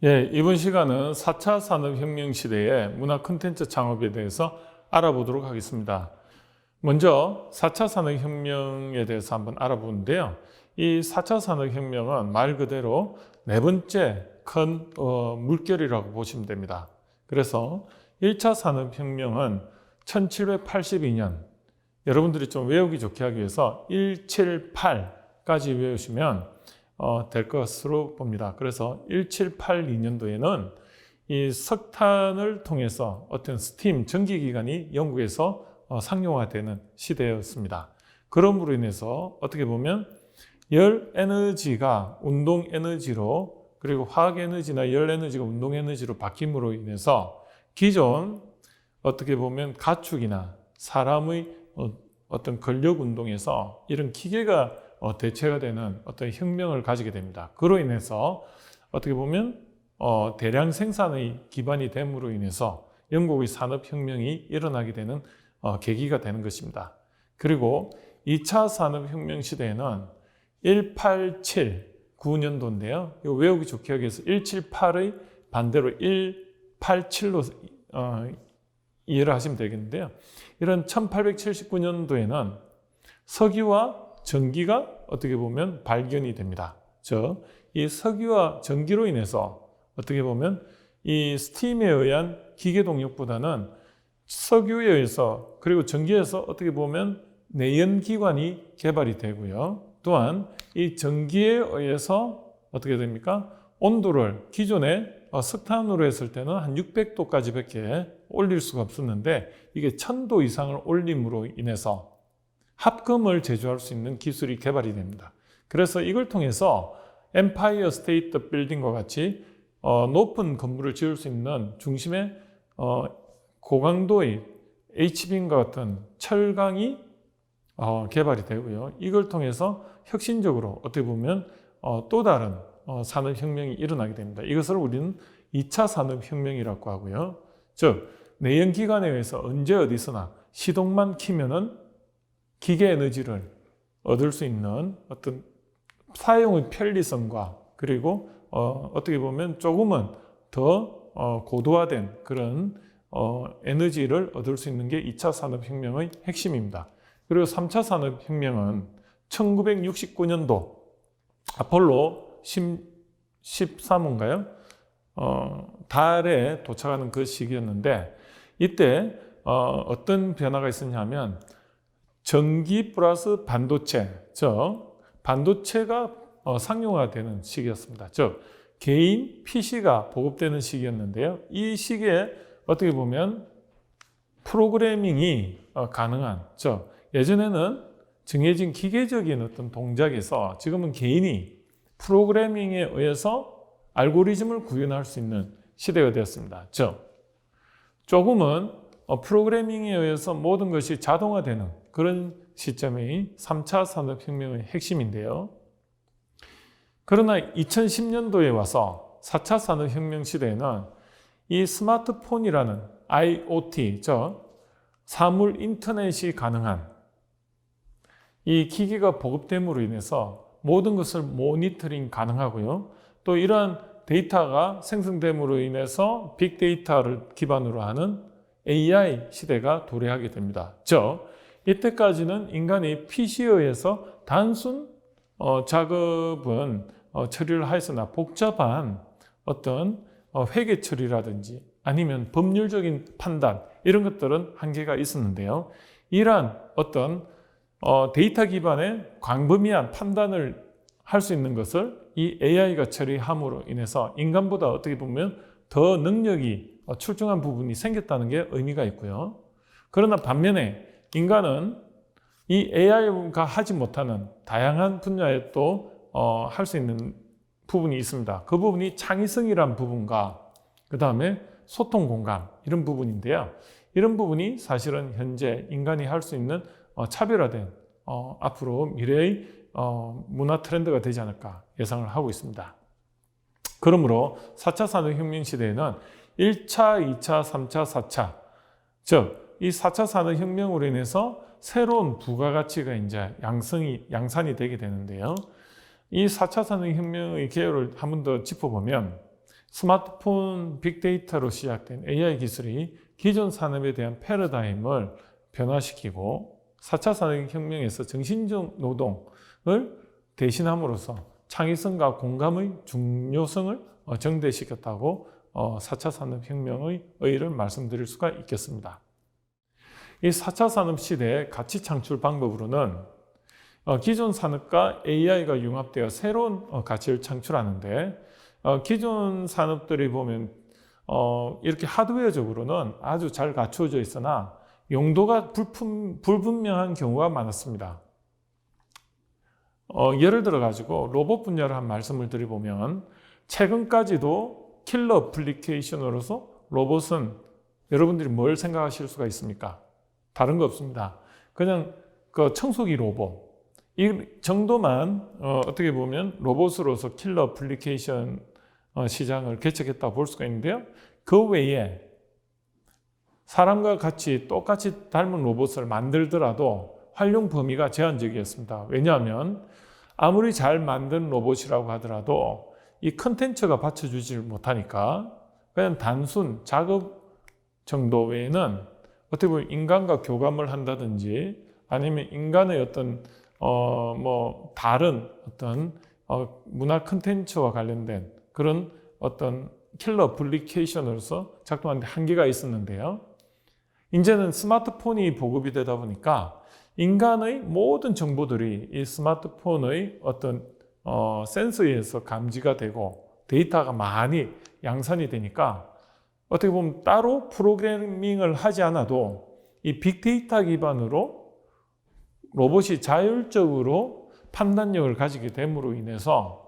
예, 이번 시간은 4차 산업혁명 시대의 문화 콘텐츠 창업에 대해서 알아보도록 하겠습니다. 먼저 4차 산업혁명에 대해서 한번 알아보는데요. 이 4차 산업혁명은 말 그대로 네 번째 큰 물결이라고 보시면 됩니다. 그래서 1차 산업혁명은 1782년, 여러분들이 좀 외우기 좋게 하기 위해서 178까지 외우시면 될 것으로 봅니다. 그래서 1782년도에는 이 석탄을 통해서 어떤 스팀, 전기기관이 영국에서 상용화되는 시대였습니다. 그러므로 인해서 어떻게 보면 열 에너지가 운동 에너지로, 그리고 화학 에너지나 열 에너지가 운동 에너지로 바뀜으로 인해서 기존 어떻게 보면 가축이나 사람의 어떤 근력 운동에서 이런 기계가 대체가 되는 어떤 혁명을 가지게 됩니다. 그로 인해서 어떻게 보면 대량 생산의 기반이 됨으로 인해서 영국의 산업혁명이 일어나게 되는 계기가 되는 것입니다. 그리고 2차 산업혁명 시대에는 1879년도인데요. 이거 외우기 좋게 하기 위해서 178의 반대로 187로 이해를 하시면 되겠는데요. 이런 1879년도에는 석유와 전기가 어떻게 보면 발견이 됩니다. 즉, 이 석유와 전기로 인해서 어떻게 보면 이 스팀에 의한 기계 동력보다는 석유에 의해서 그리고 전기에서 어떻게 보면 내연기관이 개발이 되고요. 또한 이 전기에 의해서 어떻게 됩니까? 온도를 기존에 석탄으로 했을 때는 한 600도까지밖에 올릴 수가 없었는데 이게 1000도 이상을 올림으로 인해서 합금을 제조할 수 있는 기술이 개발이 됩니다. 그래서 이걸 통해서 엠파이어 스테이트 빌딩과 같이 높은 건물을 지을 수 있는 중심에 고강도의 H빔과 같은 철강이 개발이 되고요. 이걸 통해서 혁신적으로 어떻게 보면 또 다른 산업혁명이 일어나게 됩니다. 이것을 우리는 2차 산업혁명이라고 하고요. 즉, 내연기관에 의해서 언제 어디서나 시동만 키면은 기계 에너지를 얻을 수 있는 어떤 사용의 편리성과 그리고 어떻게 보면 조금은 더 고도화된 그런 에너지를 얻을 수 있는 게 2차 산업혁명의 핵심입니다. 그리고 3차 산업혁명은 1969년도 아폴로 13호인가요? 달에 도착하는 그 시기였는데 이때 어떤 변화가 있었냐면 전기 플러스 반도체, 즉 반도체가 상용화되는 시기였습니다. 즉 개인 PC가 보급되는 시기였는데요. 이 시기에 어떻게 보면 프로그래밍이 가능한, 즉 예전에는 정해진 기계적인 어떤 동작에서 지금은 개인이 프로그래밍에 의해서 알고리즘을 구현할 수 있는 시대가 되었습니다. 즉 조금은 프로그래밍에 의해서 모든 것이 자동화되는 그런 시점이 3차 산업혁명의 핵심인데요. 그러나 2010년도에 와서 4차 산업혁명 시대에는 이 스마트폰이라는 IoT, 즉 사물 인터넷이 가능한 이 기기가 보급됨으로 인해서 모든 것을 모니터링 가능하고요. 또 이러한 데이터가 생성됨으로 인해서 빅데이터를 기반으로 하는 AI 시대가 도래하게 됩니다. 즉 이때까지는 인간이 PC에 의해서 단순 작업은 처리를 하였으나 복잡한 어떤 회계 처리라든지 아니면 법률적인 판단 이런 것들은 한계가 있었는데요. 이러한 어떤 데이터 기반의 광범위한 판단을 할 수 있는 것을 이 AI가 처리함으로 인해서 인간보다 어떻게 보면 더 능력이 출중한 부분이 생겼다는 게 의미가 있고요. 그러나 반면에 인간은 이 AI가 하지 못하는 다양한 분야에 또 할 수 있는 부분이 있습니다. 그 부분이 창의성이란 부분과 그 다음에 소통 공감 이런 부분인데요. 이런 부분이 사실은 현재 인간이 할 수 있는 차별화된 앞으로 미래의 문화 트렌드가 되지 않을까 예상을 하고 있습니다. 그러므로 4차 산업혁명 시대에는 1차, 2차, 3차, 4차 즉 이 4차 산업혁명으로 인해서 새로운 부가가치가 이제 양산이 되게 되는데요. 이 4차 산업혁명의 개요를 한 번 더 짚어보면 스마트폰 빅데이터로 시작된 AI 기술이 기존 산업에 대한 패러다임을 변화시키고 4차 산업혁명에서 정신적 노동을 대신함으로써 창의성과 공감의 중요성을 정대시켰다고 4차 산업혁명의 의의를 말씀드릴 수가 있겠습니다. 이 4차 산업 시대의 가치 창출 방법으로는 기존 산업과 AI가 융합되어 새로운 가치를 창출하는데, 기존 산업들이 보면 이렇게 하드웨어적으로는 아주 잘 갖추어져 있으나 용도가 불분명한 경우가 많았습니다. 예를 들어 가지고 로봇 분야를 한 말씀을 드려보면, 최근까지도 킬러 어플리케이션으로서 로봇은 여러분들이 뭘 생각하실 수가 있습니까? 다른 거 없습니다. 그냥 그 청소기 로봇 이 정도만 어떻게 보면 로봇으로서 킬러 어플리케이션 시장을 개척했다고 볼 수가 있는데요. 그 외에 사람과 같이 똑같이 닮은 로봇을 만들더라도 활용 범위가 제한적이었습니다. 왜냐하면 아무리 잘 만든 로봇이라고 하더라도 이 컨텐츠가 받쳐주지 못하니까 그냥 단순 작업 정도 외에는 어떻게 보면 인간과 교감을 한다든지 아니면 인간의 어떤 다른 어떤 문화 컨텐츠와 관련된 그런 어떤 킬러 어플리케이션으로서 작동하는 데 한계가 있었는데요. 이제는 스마트폰이 보급이 되다 보니까 인간의 모든 정보들이 이 스마트폰의 어떤 센서에 의해서 감지가 되고 데이터가 많이 양산이 되니까 어떻게 보면 따로 프로그래밍을 하지 않아도 이 빅데이터 기반으로 로봇이 자율적으로 판단력을 가지게 됨으로 인해서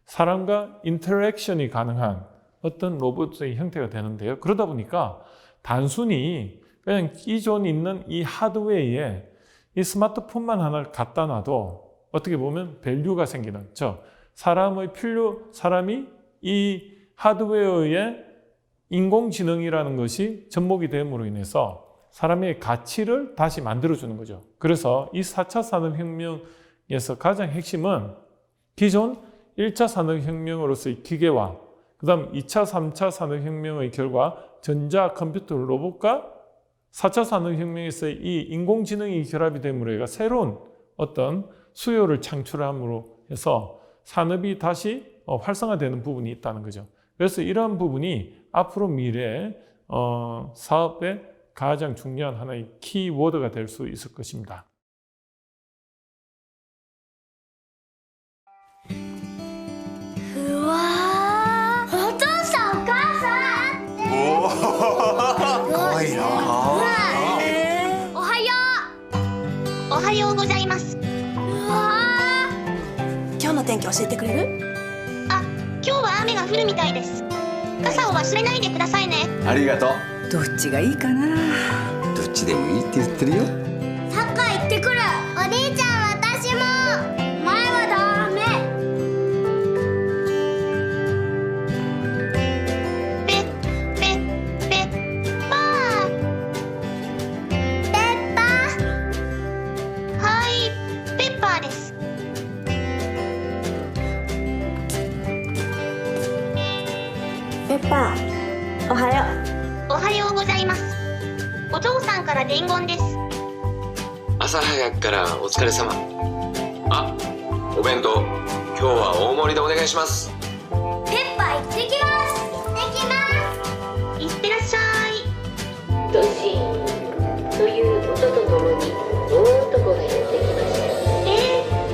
사람과 인터랙션이 가능한 어떤 로봇의 형태가 되는데요. 그러다 보니까 단순히 그냥 기존 있는 이 하드웨어에 이 스마트폰만 하나 갖다 놔도 어떻게 보면 밸류가 생기는, 사람이 이 하드웨어에 인공지능이라는 것이 접목이 됨으로 인해서 사람의 가치를 다시 만들어주는 거죠. 그래서 이 4차 산업혁명에서 가장 핵심은 기존 1차 산업혁명으로서의 기계와 그 다음 2차, 3차 산업혁명의 결과 전자, 컴퓨터, 로봇과 4차 산업혁명에서의 이 인공지능이 결합이 됨으로 해서 새로운 어떤 수요를 창출함으로 해서 산업이 다시 활성화되는 부분이 있다는 거죠. 그래서 이러한 부분이 앞으로 미래의 사업의 가장 중요한 하나의 키워드가 될 수 있을 것입니다. 우와, お父さんお母さんおーかわいいなおはよおはようございます。ううわ今日の天気教えてくれる？あ、今日は雨が降るみたいです。傘を忘れないでくださいね。ありがとう。どっちがいいかな。どっちでもいいって言ってるよ。サッカー行ってくる。お兄ちゃん私も。前はダメ。ペッペッペッパー。ペッパはい、ペッパーです。ペッパー、おはよおはようございます。お父さんから伝言です。朝早くからお疲れ様。あ、お弁当今日は大盛りでお願いします。ー。ペッパー行ってきます。行ってきます。いってらっしゃい。ドシンという音とともに大男がやってきました。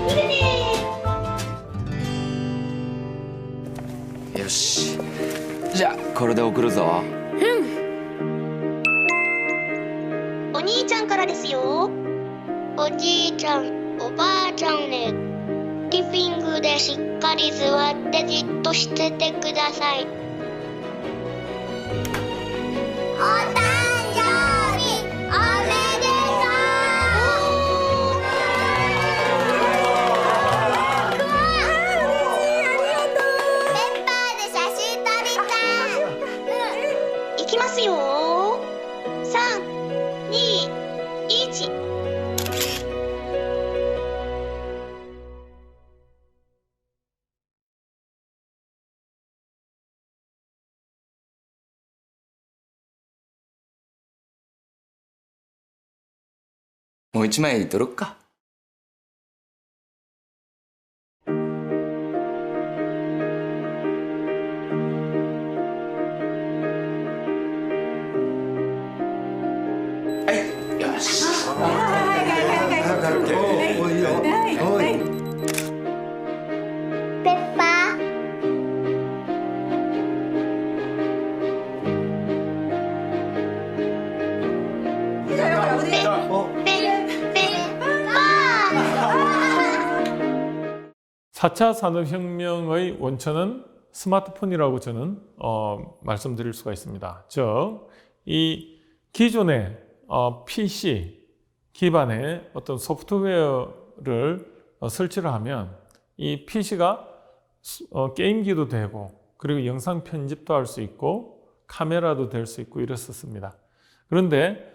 見るねよし、じゃあこれで送るぞ。お兄ちゃんからですよ。おじいちゃん、おばあちゃんね。リビングでしっかり座ってじっとしててください。お誕生日おめでとう。ペッパーで写真撮りたい。行きますよ。3、2、1。もう一枚取ろっか。はいよし。ペッパー4차 산업혁명의 원천은 스마트폰이라고 저는 말씀드릴 수가 있습니다. 즉, 이 기존의 PC 기반의 어떤 소프트웨어를 설치를 하면 이 PC가 게임기도 되고 그리고 영상 편집도 할 수 있고 카메라도 될 수 있고 이랬었습니다. 그런데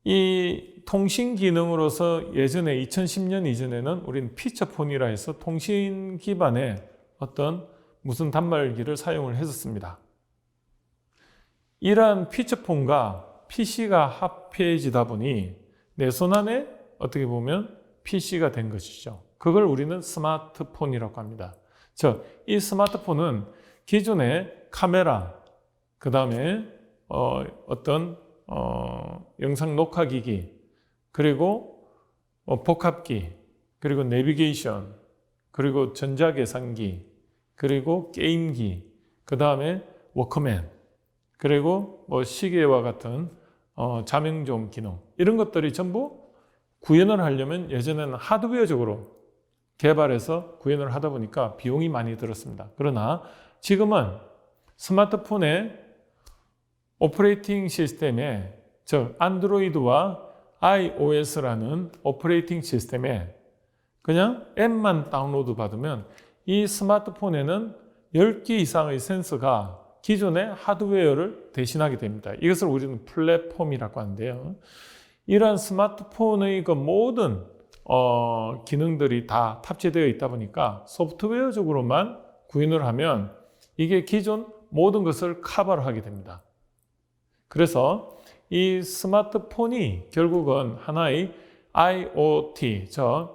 이 통신 기능으로서 예전에 2010년 이전에는 우리는 피처폰이라 해서 통신 기반의 어떤 무선 단말기를 사용을 했었습니다. 이러한 피처폰과 PC가 합해지다 보니 내 손 안에 어떻게 보면 PC가 된 것이죠. 그걸 우리는 스마트폰이라고 합니다. 이 스마트폰은 기존의 카메라, 그 다음에 어떤 영상 녹화기기, 그리고 복합기, 그리고 내비게이션, 그리고 전자계산기, 그리고 게임기, 그 다음에 워크맨, 그리고 시계와 같은 자명종 기능, 이런 것들이 전부 구현을 하려면 예전에는 하드웨어적으로 개발해서 구현을 하다 보니까 비용이 많이 들었습니다. 그러나 지금은 스마트폰의 오퍼레이팅 시스템에, 즉 안드로이드와 iOS라는 오퍼레이팅 시스템에 그냥 앱만 다운로드 받으면 이 스마트폰에는 10개 이상의 센서가 기존의 하드웨어를 대신하게 됩니다. 이것을 우리는 플랫폼이라고 하는데요. 이러한 스마트폰의 그 모든 기능들이 다 탑재되어 있다 보니까 소프트웨어적으로만 구현을 하면 이게 기존 모든 것을 커버를 하게 됩니다. 그래서 이 스마트폰이 결국은 하나의 IoT,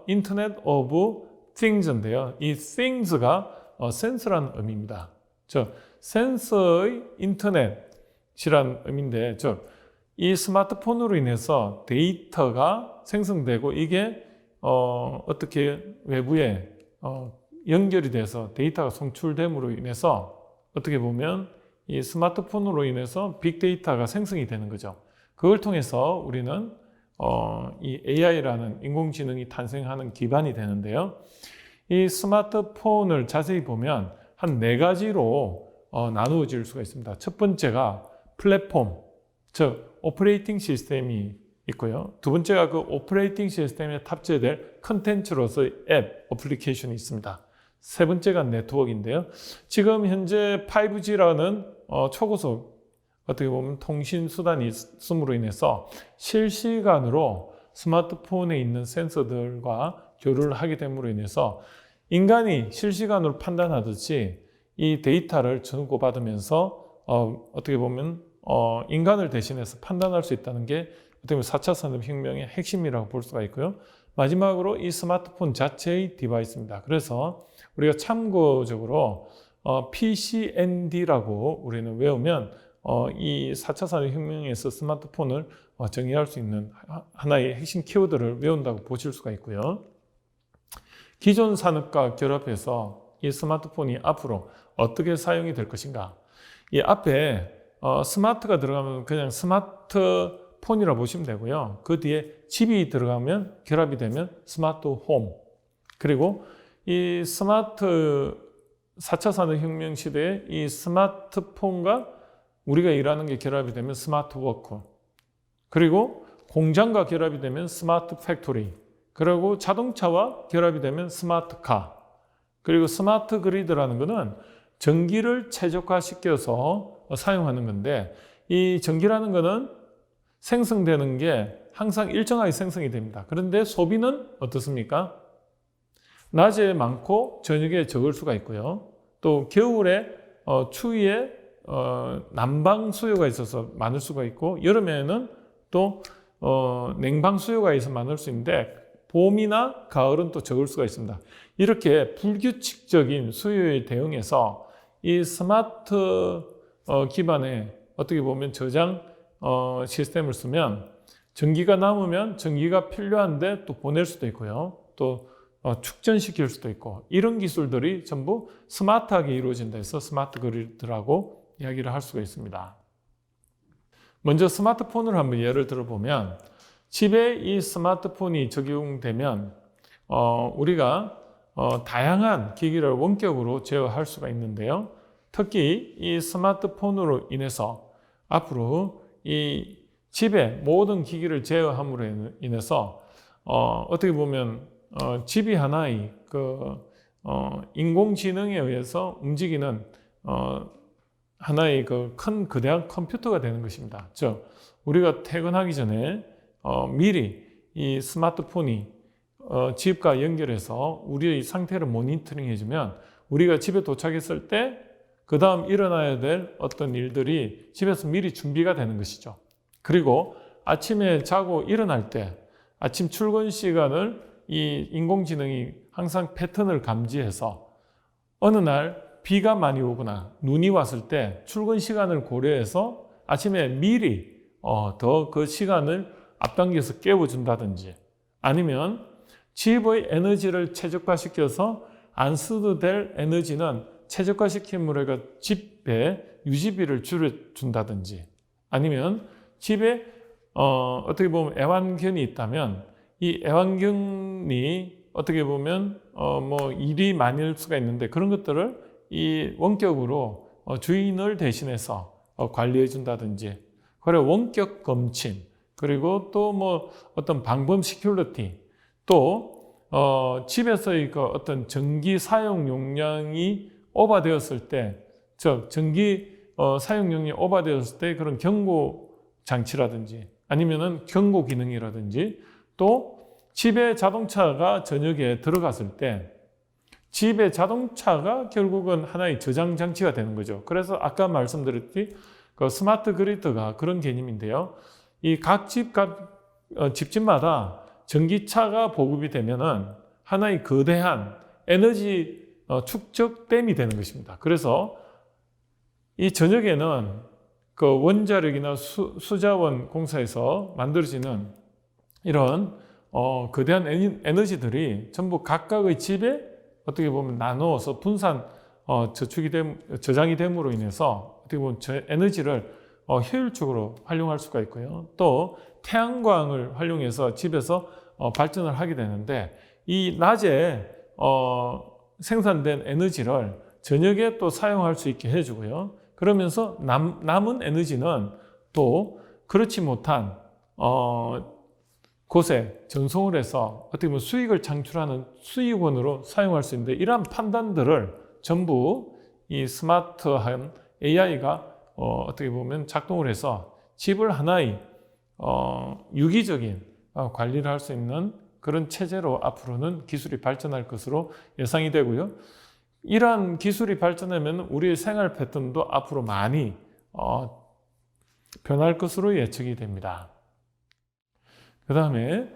인터넷 오브 띵즈인데요. 이 things가 센서라는 의미입니다. 센서의 인터넷이라는 의미인데, 이 스마트폰으로 인해서 데이터가 생성되고 이게 어떻게 외부에 연결이 돼서 데이터가 송출됨으로 인해서 어떻게 보면 이 스마트폰으로 인해서 빅데이터가 생성이 되는 거죠. 그걸 통해서 우리는 이 AI라는 인공지능이 탄생하는 기반이 되는데요. 이 스마트폰을 자세히 보면 한 4가지로 나누어질 수가 있습니다. 첫 번째가 플랫폼, 즉 오퍼레이팅 시스템이 있고요. 두 번째가 그 오퍼레이팅 시스템에 탑재될 컨텐츠로서의 앱, 어플리케이션이 있습니다. 세 번째가 네트워크인데요. 지금 현재 5G라는 초고속 어떻게 보면 통신 수단이 있음으로 인해서 실시간으로 스마트폰에 있는 센서들과 교류를 하게 됨으로 인해서 인간이 실시간으로 판단하듯이 이 데이터를 주고받으면서 어떻게 보면 인간을 대신해서 판단할 수 있다는 게 어떻게 보면 4차 산업혁명의 핵심이라고 볼 수가 있고요. 마지막으로 이 스마트폰 자체의 디바이스입니다. 그래서 우리가 참고적으로 PCND라고 우리는 외우면 이 4차 산업혁명에서 스마트폰을 정의할 수 있는 하나의 핵심 키워드를 외운다고 보실 수가 있고요. 기존 산업과 결합해서 이 스마트폰이 앞으로 어떻게 사용이 될 것인가. 이 앞에 스마트가 들어가면 그냥 스마트폰이라고 보시면 되고요. 그 뒤에 집이 들어가면 결합이 되면 스마트 홈. 그리고 이 4차 산업혁명 시대에 이 스마트폰과 우리가 일하는 게 결합이 되면 스마트 워크. 그리고 공장과 결합이 되면 스마트 팩토리. 그리고 자동차와 결합이 되면 스마트 카. 그리고 스마트 그리드라는 것은 전기를 최적화시켜서 사용하는 건데, 이 전기라는 것은 생성되는 게 항상 일정하게 생성이 됩니다. 그런데 소비는 어떻습니까? 낮에 많고 저녁에 적을 수가 있고요. 또 겨울에 추위에 난방 수요가 있어서 많을 수가 있고, 여름에는 또 냉방 수요가 있어 많을 수 있는데 봄이나 가을은 또 적을 수가 있습니다. 이렇게 불규칙적인 수요에 대응해서 이 스마트 기반의 어떻게 보면 저장 시스템을 쓰면 전기가 남으면 전기가 필요한데 또 보낼 수도 있고요. 또 축전시킬 수도 있고 이런 기술들이 전부 스마트하게 이루어진다 해서 스마트 그리드라고 이야기를 할 수가 있습니다. 먼저 스마트폰을 한번 예를 들어보면 집에 이 스마트폰이 적용되면 우리가 다양한 기기를 원격으로 제어할 수가 있는데요. 특히 이 스마트폰으로 인해서 앞으로 이 집의 모든 기기를 제어함으로 인해서 어떻게 보면 집이 하나의 인공지능에 의해서 움직이는 하나의 큰 거대한 컴퓨터가 되는 것입니다. 즉 우리가 퇴근하기 전에 미리 이 스마트폰이 집과 연결해서 우리의 상태를 모니터링 해주면 우리가 집에 도착했을 때 그 다음 일어나야 될 어떤 일들이 집에서 미리 준비가 되는 것이죠. 그리고 아침에 자고 일어날 때 아침 출근 시간을 이 인공지능이 항상 패턴을 감지해서 어느 날 비가 많이 오거나 눈이 왔을 때 출근 시간을 고려해서 아침에 미리 더 그 시간을 앞당겨서 깨워준다든지 아니면 집의 에너지를 최적화시켜서 안 써도 될 에너지는 최적화시킴으로 해서 집의 유지비를 줄여준다든지 아니면 집에 어떻게 보면 애완견이 있다면 이 애완견이 어떻게 보면 뭐 일이 많을 수가 있는데 그런 것들을 이 원격으로 주인을 대신해서 관리해 준다든지 그리고 원격 검침 그리고 또 뭐 어떤 방범 시큐리티 또 집에서의 그 어떤 전기 사용 용량이 오버되었을 때 즉 전기 사용 용량이 오버되었을 때 그런 경고 장치라든지 아니면은 경고 기능이라든지 또 집에 자동차가 저녁에 들어갔을 때 집에 자동차가 결국은 하나의 저장 장치가 되는 거죠. 그래서 아까 말씀드렸듯이 그 스마트 그리드가 그런 개념인데요. 이 각 집집마다 전기차가 보급이 되면은 하나의 거대한 에너지 축적댐이 되는 것입니다. 그래서 이 저녁에는 그 원자력이나 수자원 공사에서 만들어지는 이런 거대한 에너지들이 전부 각각의 집에 어떻게 보면 나누어서 분산 저장이 됨으로 인해서 어떻게 보면 에너지를 효율적으로 활용할 수가 있고요. 또 태양광을 활용해서 집에서 발전을 하게 되는데 이 낮에 생산된 에너지를 저녁에 또 사용할 수 있게 해주고요. 그러면서 남은 에너지는 또 그렇지 못한 곳에 전송을 해서 어떻게 보면 수익을 창출하는 수익원으로 사용할 수 있는데 이러한 판단들을 전부 이 스마트한 AI가 어떻게 보면 작동을 해서 집을 하나의 유기적인 관리를 할 수 있는 그런 체제로 앞으로는 기술이 발전할 것으로 예상이 되고요. 이러한 기술이 발전하면 우리의 생활 패턴도 앞으로 많이 변할 것으로 예측이 됩니다. 그 다음에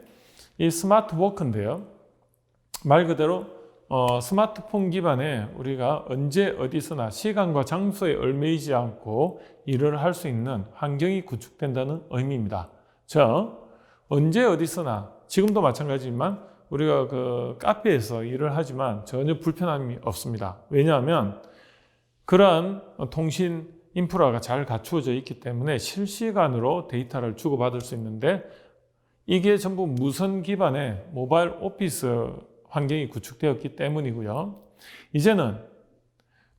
이 스마트 워크인데요. 말 그대로 스마트폰 기반에 우리가 언제 어디서나 시간과 장소에 얽매이지 않고 일을 할 수 있는 환경이 구축된다는 의미입니다. 즉 언제 어디서나 지금도 마찬가지지만 우리가 그 카페에서 일을 하지만 전혀 불편함이 없습니다. 왜냐하면 그러한 통신 인프라가 잘 갖추어져 있기 때문에 실시간으로 데이터를 주고받을 수 있는데 이게 전부 무선 기반의 모바일 오피스 환경이 구축되었기 때문이고요. 이제는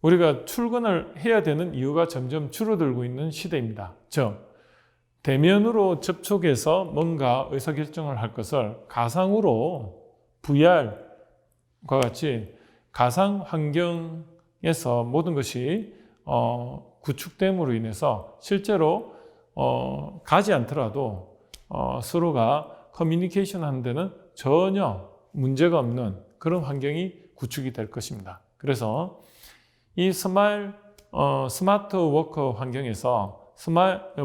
우리가 출근을 해야 되는 이유가 점점 줄어들고 있는 시대입니다. 즉 대면으로 접촉해서 뭔가 의사결정을 할 것을 가상으로 VR과 같이 가상 환경에서 모든 것이 구축됨으로 인해서 실제로 가지 않더라도 서로가 커뮤니케이션 하는 데는 전혀 문제가 없는 그런 환경이 구축이 될 것입니다. 그래서 이 스마트 워크 환경에서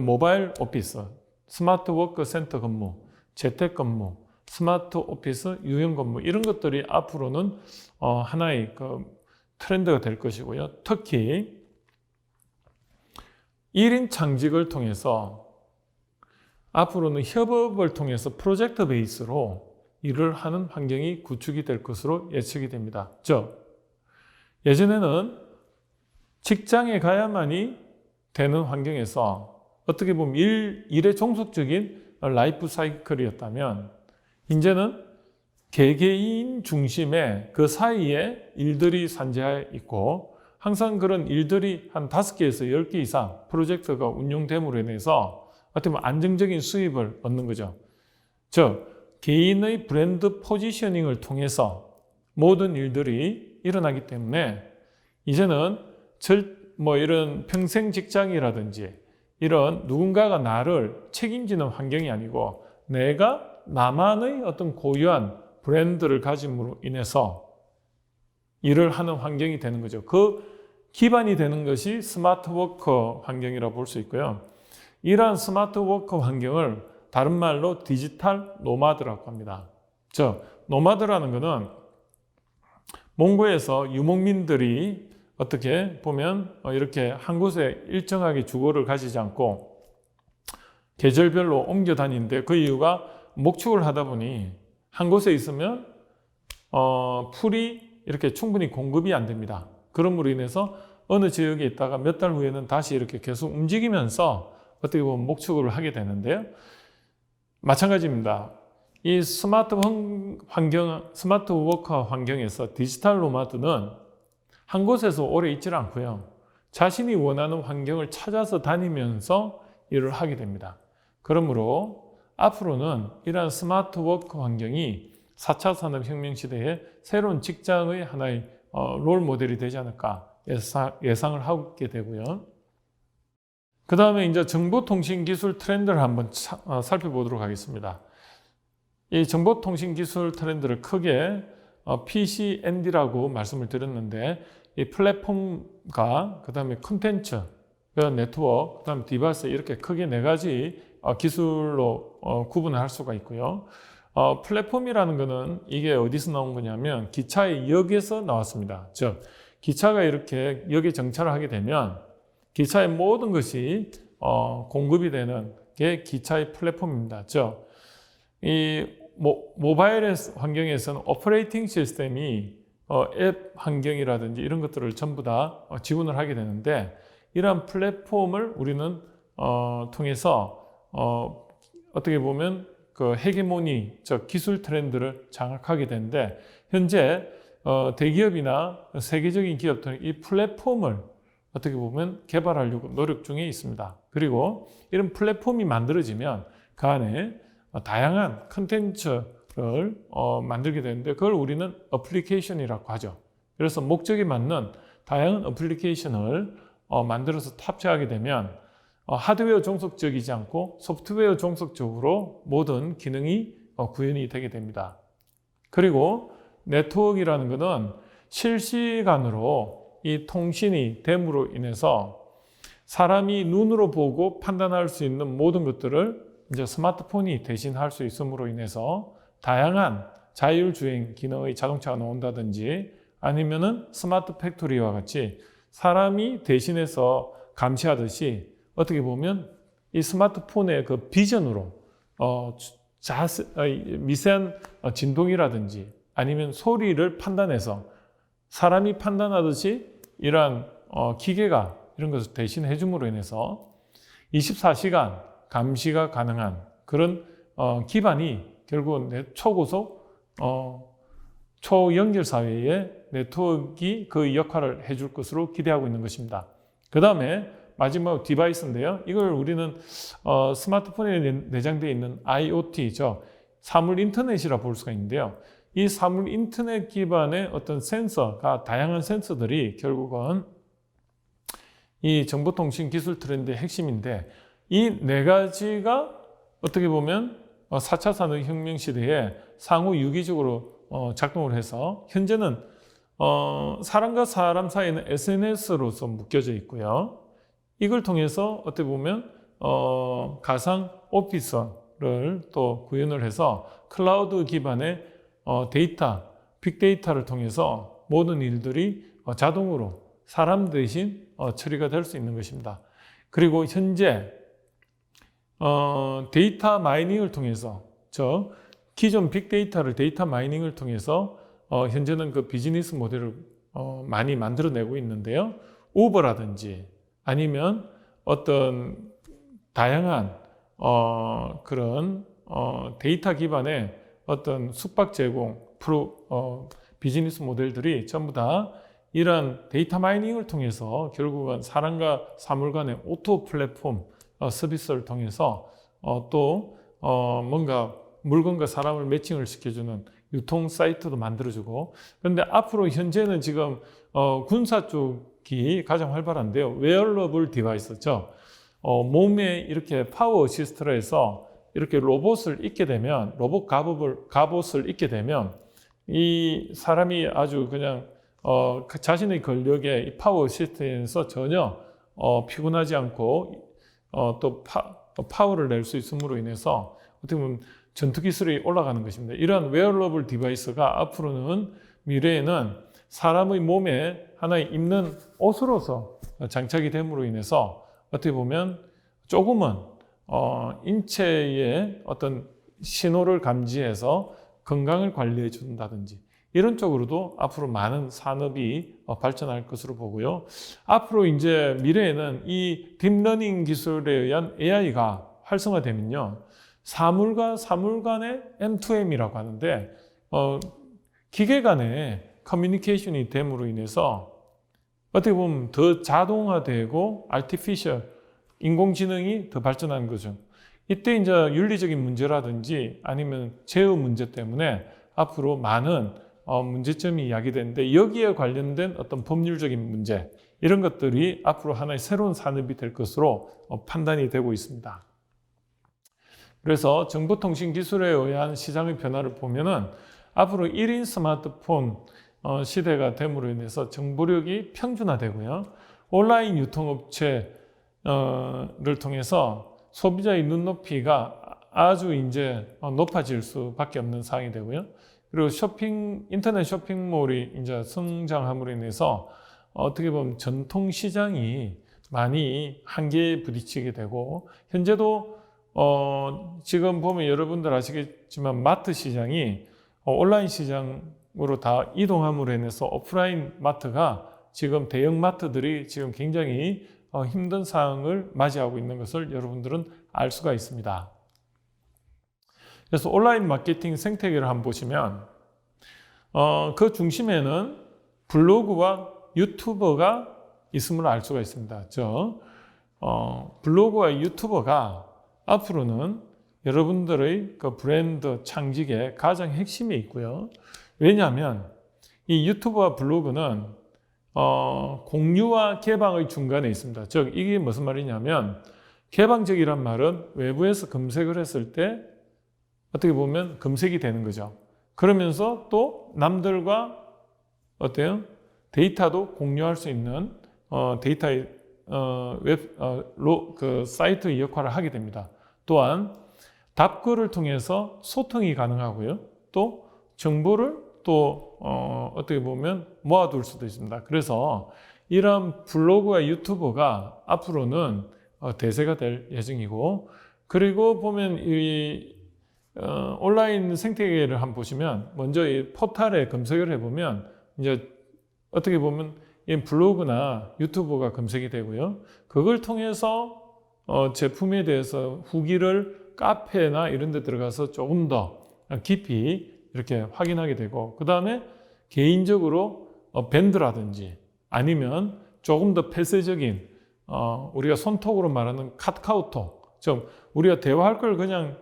모바일 오피스 스마트 워크 센터 근무, 재택 근무, 스마트 오피스 유형 근무 이런 것들이 앞으로는 하나의 그 트렌드가 될 것이고요. 특히 1인 창직을 통해서 앞으로는 협업을 통해서 프로젝트 베이스로 일을 하는 환경이 구축이 될 것으로 예측이 됩니다. 예전에는 직장에 가야만이 되는 환경에서 어떻게 보면 일의 종속적인 라이프 사이클이었다면 이제는 개개인 중심의 그 사이에 일들이 산재해 있고 항상 그런 일들이 한 5개에서 10개 이상 프로젝트가 운용됨으로 인해서 어떻게 보면 안정적인 수입을 얻는 거죠. 즉 개인의 브랜드 포지셔닝을 통해서 모든 일들이 일어나기 때문에 이제는 이런 평생 직장이라든지 이런 누군가가 나를 책임지는 환경이 아니고 내가 나만의 어떤 고유한 브랜드를 가짐으로 인해서 일을 하는 환경이 되는 거죠. 그 기반이 되는 것이 스마트 워커 환경이라고 볼 수 있고요. 이러한 스마트 워커 환경을 다른 말로 디지털 노마드라고 합니다. 노마드라는 것은 몽고에서 유목민들이 어떻게 보면 이렇게 한 곳에 일정하게 주거를 가지지 않고 계절별로 옮겨 다니는데 그 이유가 목축을 하다 보니 한 곳에 있으면 풀이 이렇게 충분히 공급이 안 됩니다. 그러므로 인해서 어느 지역에 있다가 몇 달 후에는 다시 이렇게 계속 움직이면서 어떻게 보면 목축을 하게 되는데요. 마찬가지입니다. 이 스마트 워커 환경에서 디지털 노마드는 한 곳에서 오래 있지 않고요. 자신이 원하는 환경을 찾아서 다니면서 일을 하게 됩니다. 그러므로 앞으로는 이러한 스마트 워크 환경이 4차 산업혁명 시대의 새로운 직장의 하나의 롤 모델이 되지 않을까 예상을 하게 되고요. 그 다음에 이제 정보통신기술 트렌드를 한번 살펴보도록 하겠습니다. 이 정보통신기술 트렌드를 크게 PCND라고 말씀을 드렸는데 이 플랫폼과 그 다음에 콘텐츠, 네트워크, 그 다음에 디바이스 이렇게 크게 4가지 기술로 구분을 할 수가 있고요. 플랫폼이라는 것은 이게 어디서 나온 거냐면 기차의 역에서 나왔습니다. 즉 기차가 이렇게 역에 정차를 하게 되면 기차의 모든 것이 공급이 되는 게 기차의 플랫폼입니다. 즉 이 모바일 환경에서는 오퍼레이팅 시스템이 앱 환경이라든지 이런 것들을 전부 다 지원을 하게 되는데 이러한 플랫폼을 우리는 통해서 어떻게 보면 그 헤게모니, 즉 기술 트렌드를 장악하게 되는데 현재 대기업이나 세계적인 기업들은 이 플랫폼을 어떻게 보면 개발하려고 노력 중에 있습니다. 그리고 이런 플랫폼이 만들어지면 그 안에 다양한 컨텐츠를 만들게 되는데 그걸 우리는 어플리케이션이라고 하죠. 그래서 목적에 맞는 다양한 어플리케이션을 만들어서 탑재하게 되면 하드웨어 종속적이지 않고 소프트웨어 종속적으로 모든 기능이 구현이 되게 됩니다. 그리고 네트워크라는 것은 실시간으로 이 통신이 됨으로 인해서 사람이 눈으로 보고 판단할 수 있는 모든 것들을 이제 스마트폰이 대신할 수 있음으로 인해서 다양한 자율주행 기능의 자동차가 나온다든지 아니면은 스마트 팩토리와 같이 사람이 대신해서 감시하듯이 어떻게 보면 이 스마트폰의 그 비전으로 미세한 진동이라든지 아니면 소리를 판단해서 사람이 판단하듯이 이러한 기계가 이런 것을 대신해 줌으로 인해서 24시간 감시가 가능한 그런 기반이 결국 초고속 초연결 사회의 네트워크가 그 역할을 해줄 것으로 기대하고 있는 것입니다. 그 다음에 마지막 디바이스인데요. 이걸 우리는 스마트폰에 내장되어 있는 IoT죠. 사물 인터넷이라 볼 수가 있는데요. 이 사물 인터넷 기반의 어떤 센서가 다양한 센서들이 결국은 이 정보통신 기술 트렌드의 핵심인데 이 4가지가 어떻게 보면 4차 산업혁명 시대에 상호 유기적으로 작동을 해서 현재는 사람과 사람 사이에는 SNS로서 묶여져 있고요. 이걸 통해서 어떻게 보면 가상 오피스를 또 구현을 해서 클라우드 기반의 데이터, 빅데이터를 통해서 모든 일들이 자동으로 사람 대신 처리가 될 수 있는 것입니다. 그리고 현재 데이터 마이닝을 통해서 기존 빅데이터를 데이터 마이닝을 통해서 현재는 그 비즈니스 모델을 많이 만들어내고 있는데요. 우버라든지 아니면 어떤 다양한 그런 데이터 기반의 어떤 숙박 제공 비즈니스 모델들이 전부 다 이러한 데이터 마이닝을 통해서 결국은 사람과 사물 간의 오토 플랫폼 서비스를 통해서 또 뭔가 물건과 사람을 매칭을 시켜주는 유통 사이트도 만들어주고, 그런데 앞으로 현재는 지금 군사 쪽이 가장 활발한데요. 웨어러블 디바이스죠. 몸에 이렇게 파워 어시스트로 해서 이렇게 로봇을 입게 되면, 로봇 갑옷을 입게 되면 이 사람이 아주 그냥 자신의 근력에 이 파워 어시스트에서 전혀 피곤하지 않고 또 파워를 낼 수 있음으로 인해서 어떻게 보면 전투 기술이 올라가는 것입니다. 이러한 웨어러블 디바이스가 앞으로는 미래에는 사람의 몸에 하나의 입는 옷으로서 장착이 됨으로 인해서 어떻게 보면 조금은 인체의 어떤 신호를 감지해서 건강을 관리해 준다든지 이런 쪽으로도 앞으로 많은 산업이 발전할 것으로 보고요. 앞으로 이제 미래에는 이 딥러닝 기술에 의한 AI가 활성화되면요. 사물과 사물 간의 M2M이라고 하는데 기계 간의 커뮤니케이션이 됨으로 인해서 어떻게 보면 더 자동화되고 아티피셜 인공지능이 더 발전하는 거죠. 이때 이제 윤리적인 문제라든지 아니면 제어 문제 때문에 앞으로 많은 문제점이 야기되는데 여기에 관련된 어떤 법률적인 문제 이런 것들이 앞으로 하나의 새로운 산업이 될 것으로 판단이 되고 있습니다. 그래서 정보통신기술에 의한 시장의 변화를 보면은 앞으로 1인 스마트폰 시대가 됨으로 인해서 정보력이 평준화되고요. 온라인 유통업체를 통해서 소비자의 눈높이가 아주 이제 높아질 수밖에 없는 상황이 되고요. 그리고 인터넷 쇼핑몰이 이제 성장함으로 인해서 어떻게 보면 전통 시장이 많이 한계에 부딪히게 되고, 현재도 지금 보면 여러분들 아시겠지만 마트 시장이 온라인 시장으로 다 이동함으로 인해서 오프라인 마트가 지금 대형 마트들이 지금 굉장히 힘든 상황을 맞이하고 있는 것을 여러분들은 알 수가 있습니다. 그래서 온라인 마케팅 생태계를 한번 보시면 그 중심에는 블로그와 유튜버가 있음을 알 수가 있습니다. 블로그와 유튜버가 앞으로는 여러분들의 그 브랜드 창직의 가장 핵심에 있고요. 왜냐하면 이 유튜브와 블로그는 공유와 개방의 중간에 있습니다. 즉 이게 무슨 말이냐면, 개방적이란 말은 외부에서 검색을 했을 때 어떻게 보면 검색이 되는 거죠. 그러면서 또 남들과 어때요? 데이터도 공유할 수 있는 데이터의 그 사이트의 역할을 하게 됩니다. 또한 답글을 통해서 소통이 가능하고요. 또 정보를 또 어떻게 보면 모아둘 수도 있습니다. 그래서 이런 블로그와 유튜브가 앞으로는 대세가 될 예정이고, 그리고 보면 이 온라인 생태계를 한번 보시면 먼저 이 포털에 검색을 해보면 이제 어떻게 보면 이 블로그나 유튜브가 검색이 되고요. 그걸 통해서 제품에 대해서 후기를 카페나 이런 데 들어가서 조금 더 깊이 이렇게 확인하게 되고, 그 다음에 개인적으로 밴드라든지 아니면 조금 더 폐쇄적인 우리가 손톡으로 말하는 카카오톡, 좀 우리가 대화할 걸 그냥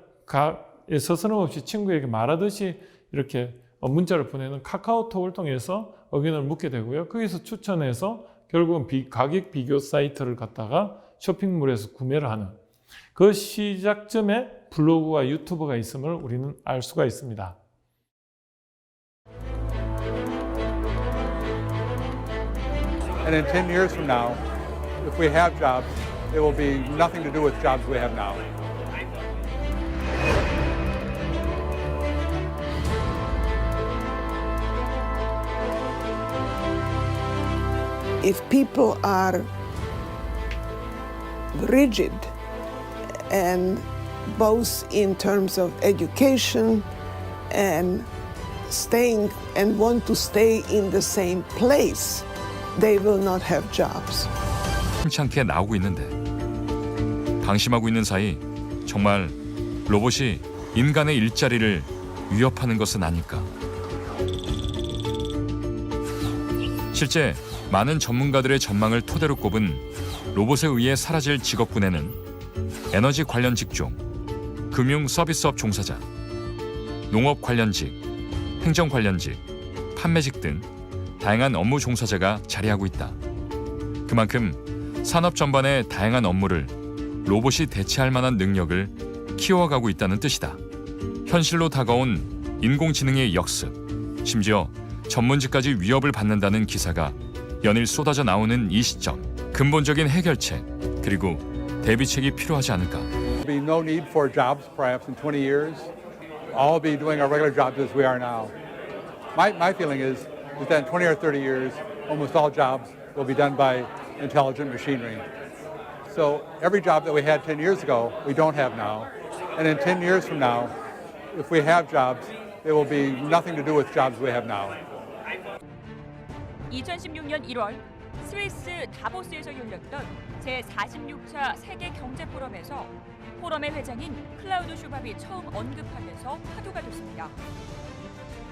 서스럼없이 친구에게 말하듯이 이렇게 문자를 보내는 카카오톡을 통해서 의견을 묻게 되고요. 거기서 추천해서 결국은 가격 비교 사이트를 갖다가 쇼핑몰에서 구매를 하는 그 시작점에 블로그와 유튜브가 있음을 우리는 알 수가 있습니다. And in 10 years from now, if we have jobs, they will be nothing to do with jobs we have now. If people are rigid, and both in terms of education and staying and want to stay in the same place, they will not have jobs. 힘찮게 나오고 있는데 방심하고 있는 사이 정말 로봇이 인간의 일자리를 위협하는 것은 아닐까. 실제 많은 전문가들의 전망을 토대로 꼽은 로봇에 의해 사라질 직업군에는 에너지 관련 직종, 금융 서비스업 종사자, 농업 관련직, 행정 관련직, 판매직 등 다양한 업무 종사자가 자리하고 있다. 그만큼 산업 전반의 다양한 업무를 로봇이 대체할 만한 능력을 키워가고 있다는 뜻이다. 현실로 다가온 인공지능의 역습, 심지어 전문직까지 위협을 받는다는 기사가 연일 쏟아져 나오는 이 시점, 근본적인 해결책 그리고 대비책이 필요하지 않을까. There will be no need for jobs perhaps in 20 years. All be doing our regular jobs as we are now. My feeling is that in 20 or 30 years, almost all jobs will be done by intelligent machinery. So every job that we had 10 years ago, we don't have now. And in 10 years from now, if we have jobs, they will be nothing to do with jobs we have now. 2016년 1월 스위스 다보스에서 열렸던 제46차 세계 경제 포럼에서 포럼의 회장인 클라우드 슈밥이 처음 언급하면서 화두가 됐습니다.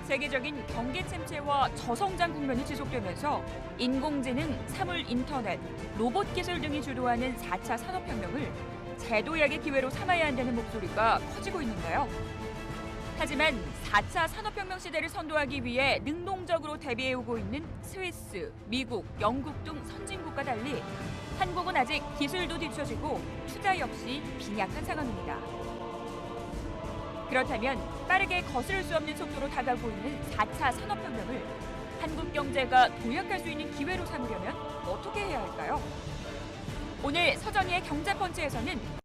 세계적인 경기 침체와 저성장 국면이 지속되면서 인공지능, 사물 인터넷, 로봇 기술 등이 주도하는 4차 산업혁명을 제도약의 기회로 삼아야 한다는 목소리가 커지고 있는데요. 하지만 4차 산업혁명 시대를 선도하기 위해 능동적으로 대비해오고 있는 스위스, 미국, 영국 등 선진국과 달리 한국은 아직 기술도 뒤처지고 투자 역시 빈약한 상황입니다. 그렇다면 빠르게 거스를 수 없는 속도로 다가오고 있는 4차 산업혁명을 한국 경제가 도약할 수 있는 기회로 삼으려면 어떻게 해야 할까요? 오늘 서정희의 경제펀치에서는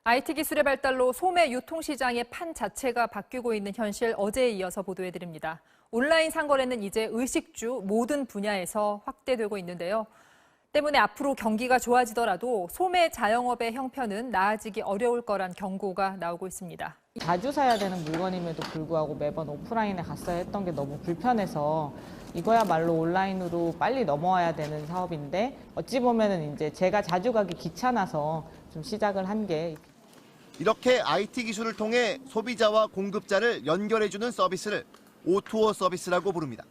IT 기술의 발달로 소매 유통시장의 판 자체가 바뀌고 있는 현실 어제에 이어서 보도해드립니다. 온라인 상거래는 이제 의식주 모든 분야에서 확대되고 있는데요. 때문에 앞으로 경기가 좋아지더라도 소매 자영업의 형편은 나아지기 어려울 거란 경고가 나오고 있습니다. 자주 사야 되는 물건임에도 불구하고 매번 오프라인에 갔어야 했던 게 너무 불편해서 이거야말로 온라인으로 빨리 넘어와야 되는 사업인데 어찌 보면은 이제 제가 자주 가기 귀찮아서 좀 시작을 한 게 이렇게 IT 기술을 통해 소비자와 공급자를 연결해주는 서비스를 O2O 서비스라고 부릅니다.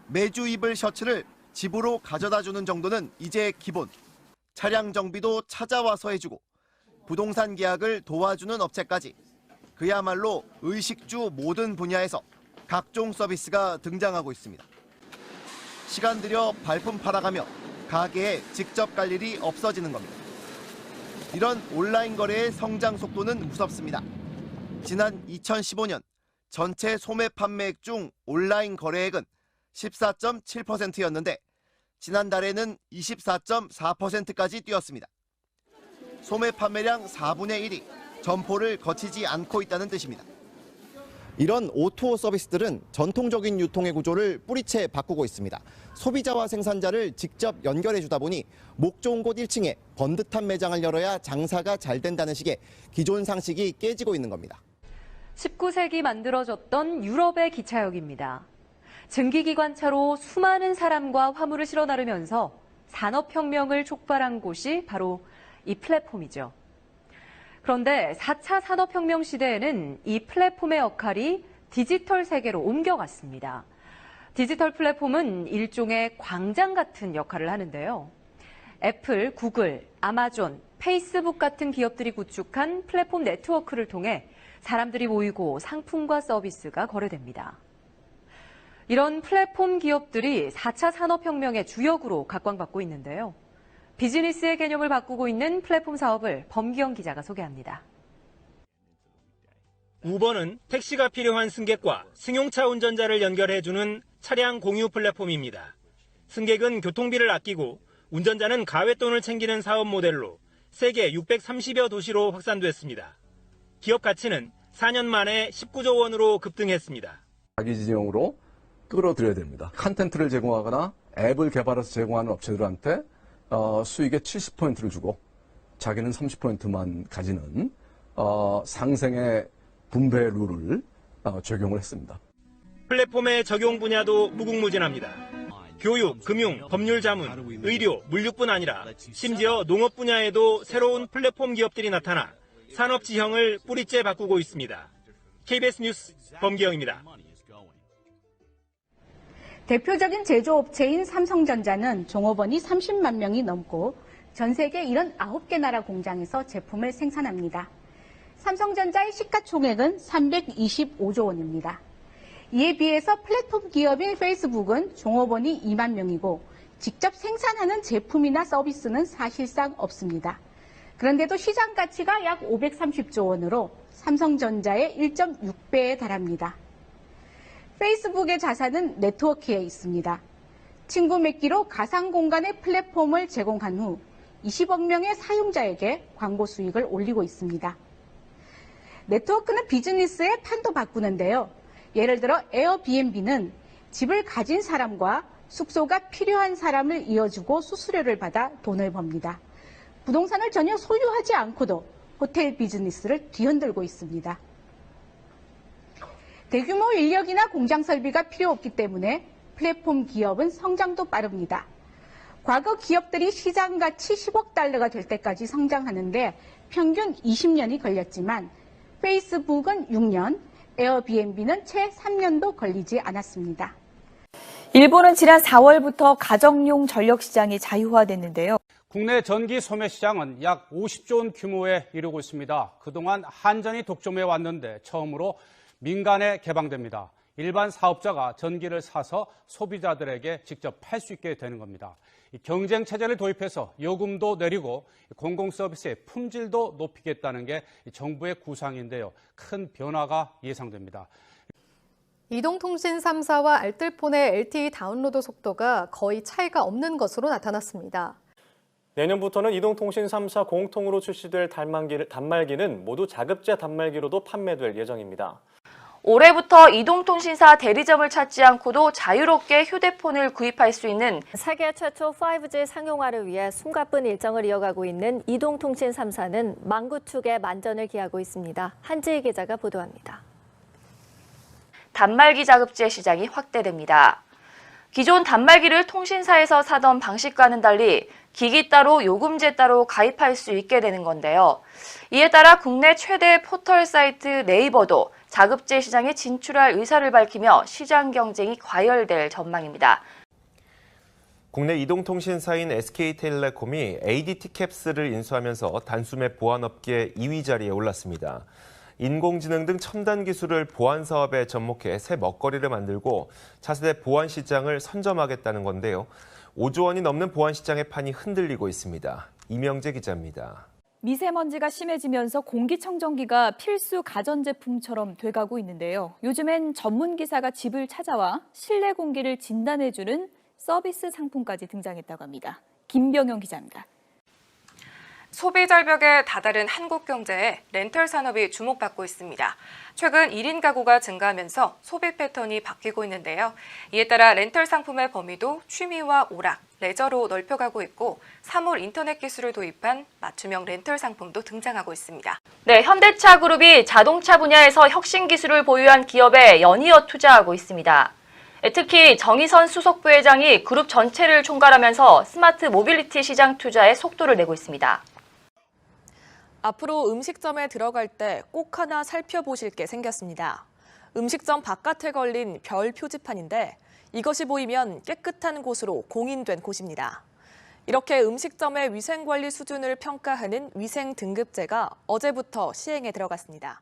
매주 입을 셔츠를 집으로 가져다주는 정도는 이제 기본. 차량 정비도 찾아와서 해주고 부동산 계약을 도와주는 업체까지 그야말로 의식주 모든 분야에서 각종 서비스가 등장하고 있습니다. 시간 들여 발품 팔아가며 가게에 직접 갈 일이 없어지는 겁니다. 이런 온라인 거래의 성장 속도는 무섭습니다. 지난 2015년 전체 소매 판매액 중 온라인 거래액은 14.7%였는데 지난달에는 24.4%까지 뛰었습니다. 소매 판매량 4분의 1이 점포를 거치지 않고 있다는 뜻입니다. 이런 O2O 서비스들은 전통적인 유통의 구조를 뿌리채 바꾸고 있습니다. 소비자와 생산자를 직접 연결해주다 보니 목 좋은 곳 1층에 번듯한 매장을 열어야 장사가 잘 된다는 식의 기존 상식이 깨지고 있는 겁니다. 19세기 만들어졌던 유럽의 기차역입니다. 증기기관차로 수많은 사람과 화물을 실어 나르면서 산업혁명을 촉발한 곳이 바로 이 플랫폼이죠. 그런데 4차 산업혁명 시대에는 이 플랫폼의 역할이 디지털 세계로 옮겨갔습니다. 디지털 플랫폼은 일종의 광장 같은 역할을 하는데요. 애플, 구글, 아마존, 페이스북 같은 기업들이 구축한 플랫폼 네트워크를 통해 사람들이 모이고 상품과 서비스가 거래됩니다. 이런 플랫폼 기업들이 4차 산업혁명의 주역으로 각광받고 있는데요. 비즈니스의 개념을 바꾸고 있는 플랫폼 사업을 범기영 기자가 소개합니다. 우버는 택시가 필요한 승객과 승용차 운전자를 연결해주는 차량 공유 플랫폼입니다. 승객은 교통비를 아끼고 운전자는 가외돈을 챙기는 사업 모델로 세계 630여 도시로 확산됐습니다. 기업 가치는 4년 만에 19조 원으로 급등했습니다. 자기 진영으로 끌어들여야 됩니다. 컨텐츠를 제공하거나 앱을 개발해서 제공하는 업체들한테 수익의 70%를 주고 자기는 30%만 가지는 상생의 분배 룰을 적용을 했습니다. 플랫폼의 적용 분야도 무궁무진합니다. 교육, 금융, 법률 자문, 의료, 물류뿐 아니라 심지어 농업 분야에도 새로운 플랫폼 기업들이 나타나 산업 지형을 뿌리째 바꾸고 있습니다. KBS 뉴스 범기영입니다. 대표적인 제조업체인 삼성전자는 종업원이 30만 명이 넘고 전 세계 79개 나라 공장에서 제품을 생산합니다. 삼성전자의 시가총액은 325조 원입니다. 이에 비해서 플랫폼 기업인 페이스북은 종업원이 2만 명이고 직접 생산하는 제품이나 서비스는 사실상 없습니다. 그런데도 시장 가치가 약 530조 원으로 삼성전자의 1.6배에 달합니다. 페이스북의 자산은 네트워크에 있습니다. 친구 맺기로 가상 공간의 플랫폼을 제공한 후 20억 명의 사용자에게 광고 수익을 올리고 있습니다. 네트워크는 비즈니스의 판도 바꾸는데요. 예를 들어 에어비앤비는 집을 가진 사람과 숙소가 필요한 사람을 이어주고 수수료를 받아 돈을 법니다. 부동산을 전혀 소유하지 않고도 호텔 비즈니스를 뒤흔들고 있습니다. 대규모 인력이나 공장 설비가 필요 없기 때문에 플랫폼 기업은 성장도 빠릅니다. 과거 기업들이 시장 가치 10억 달러가 될 때까지 성장하는데 평균 20년이 걸렸지만 페이스북은 6년, 에어비앤비는 채 3년도 걸리지 않았습니다. 일본은 지난 4월부터 가정용 전력 시장이 자유화됐는데요. 국내 전기 소매 시장은 약 50조 원 규모에 이르고 있습니다. 그동안 한전이 독점해 왔는데 처음으로 민간에 개방됩니다. 일반 사업자가 전기를 사서 소비자들에게 직접 팔 수 있게 되는 겁니다. 경쟁 체제를 도입해서 요금도 내리고 공공 서비스의 품질도 높이겠다는 게 정부의 구상인데요. 큰 변화가 예상됩니다. 이동통신 3사와 알뜰폰의 LTE 다운로드 속도가 거의 차이가 없는 것으로 나타났습니다. 내년부터는 이동통신 3사 공통으로 출시될 단말기는 모두 자급제 단말기로도 판매될 예정입니다. 올해부터 이동통신사 대리점을 찾지 않고도 자유롭게 휴대폰을 구입할 수 있는 세계 최초 5G 상용화를 위해 숨가쁜 일정을 이어가고 있는 이동통신 3사는 망구축의 만전을 기하고 있습니다. 한지희 기자가 보도합니다. 단말기 자급제 시장이 확대됩니다. 기존 단말기를 통신사에서 사던 방식과는 달리 기기 따로 요금제 따로 가입할 수 있게 되는 건데요. 이에 따라 국내 최대 포털 사이트 네이버도 자급제 시장에 진출할 의사를 밝히며 시장 경쟁이 과열될 전망입니다. 국내 이동통신사인 SK텔레콤이 ADT캡스를 인수하면서 단숨에 보안업계 2위 자리에 올랐습니다. 인공지능 등 첨단 기술을 보안 사업에 접목해 새 먹거리를 만들고 차세대 보안 시장을 선점하겠다는 건데요. 5조 원이 넘는 보안 시장의 판이 흔들리고 있습니다. 이명재 기자입니다. 미세먼지가 심해지면서 공기청정기가 필수 가전제품처럼 돼가고 있는데요. 요즘엔 전문 기사가 집을 찾아와 실내 공기를 진단해주는 서비스 상품까지 등장했다고 합니다. 김병영 기자입니다. 소비 절벽에 다다른 한국 경제에 렌털 산업이 주목받고 있습니다. 최근 1인 가구가 증가하면서 소비 패턴이 바뀌고 있는데요. 이에 따라 렌털 상품의 범위도 취미와 오락, 레저로 넓혀가고 있고 사물 인터넷 기술을 도입한 맞춤형 렌털 상품도 등장하고 있습니다. 네, 현대차 그룹이 자동차 분야에서 혁신 기술을 보유한 기업에 연이어 투자하고 있습니다. 특히 정의선 수석 부회장이 그룹 전체를 총괄하면서 스마트 모빌리티 시장 투자에 속도를 내고 있습니다. 앞으로 음식점에 들어갈 때 꼭 하나 살펴보실 게 생겼습니다. 음식점 바깥에 걸린 별 표지판인데 이것이 보이면 깨끗한 곳으로 공인된 곳입니다. 이렇게 음식점의 위생관리 수준을 평가하는 위생등급제가 어제부터 시행에 들어갔습니다.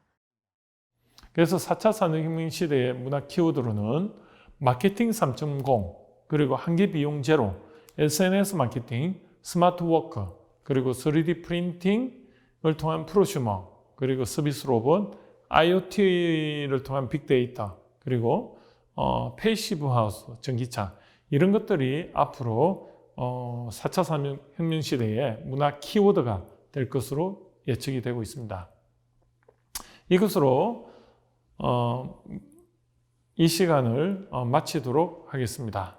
그래서 4차 산업혁명 시대의 문화 키워드로는 마케팅 3.0, 그리고 한계 비용 제로, SNS 마케팅, 스마트 워크, 그리고 3D 프린팅을 통한 프로슈머, 그리고 서비스 로봇, IoT를 통한 빅데이터, 그리고 패시브 하우스, 전기차 이런 것들이 앞으로 4차 산업혁명 시대의 문화 키워드가 될 것으로 예측이 되고 있습니다. 이것으로 이 시간을 마치도록 하겠습니다.